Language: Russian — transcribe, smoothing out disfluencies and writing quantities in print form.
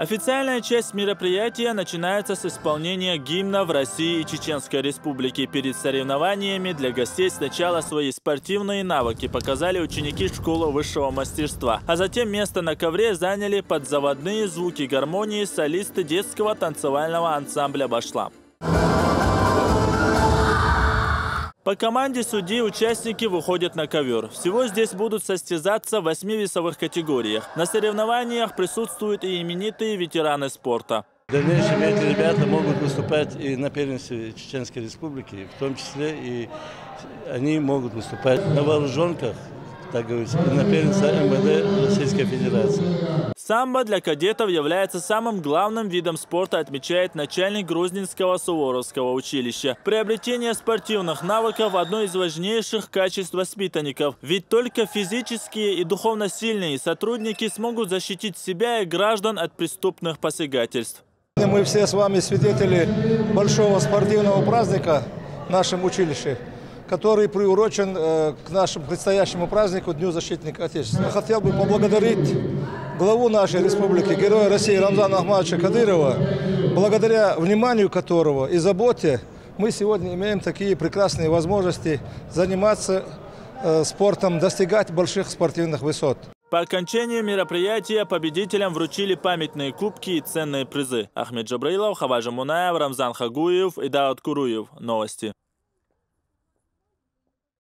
Официальная часть мероприятия начинается с исполнения гимна в России и Чеченской Республике. Перед соревнованиями для гостей сначала свои спортивные навыки показали ученики школы высшего мастерства. А затем место на ковре заняли под заводные звуки гармонии солисты детского танцевального ансамбля «Башлам». По команде судей участники выходят на ковер. Всего здесь будут состязаться в 8 весовых категориях. На соревнованиях присутствуют и именитые ветераны спорта. В дальнейшем эти ребята могут выступать и на первенстве Чеченской Республики, в том числе и они могут выступать на вооруженках, так говорится, на первенстве МВД Российской Федерации. Самбо для кадетов является самым главным видом спорта, отмечает начальник Грузнинского Суворовского училища. Приобретение спортивных навыков – одно из важнейших качеств воспитанников. Ведь только физические и духовно сильные сотрудники смогут защитить себя и граждан от преступных посягательств. Мы все с вами свидетели большого спортивного праздника в нашем училище, который приурочен к нашему предстоящему празднику Дню защитника Отечества. Я хотел бы поблагодарить главу нашей республики, героя России Рамзана Ахматовича Кадырова, благодаря вниманию которого и заботе мы сегодня имеем такие прекрасные возможности заниматься спортом, достигать больших спортивных высот. По окончанию мероприятия победителям вручили памятные кубки и ценные призы. Ахмед Джабраилов, Хаважа Мунаев, Рамзан Хагуев и Даут Куруев. Новости.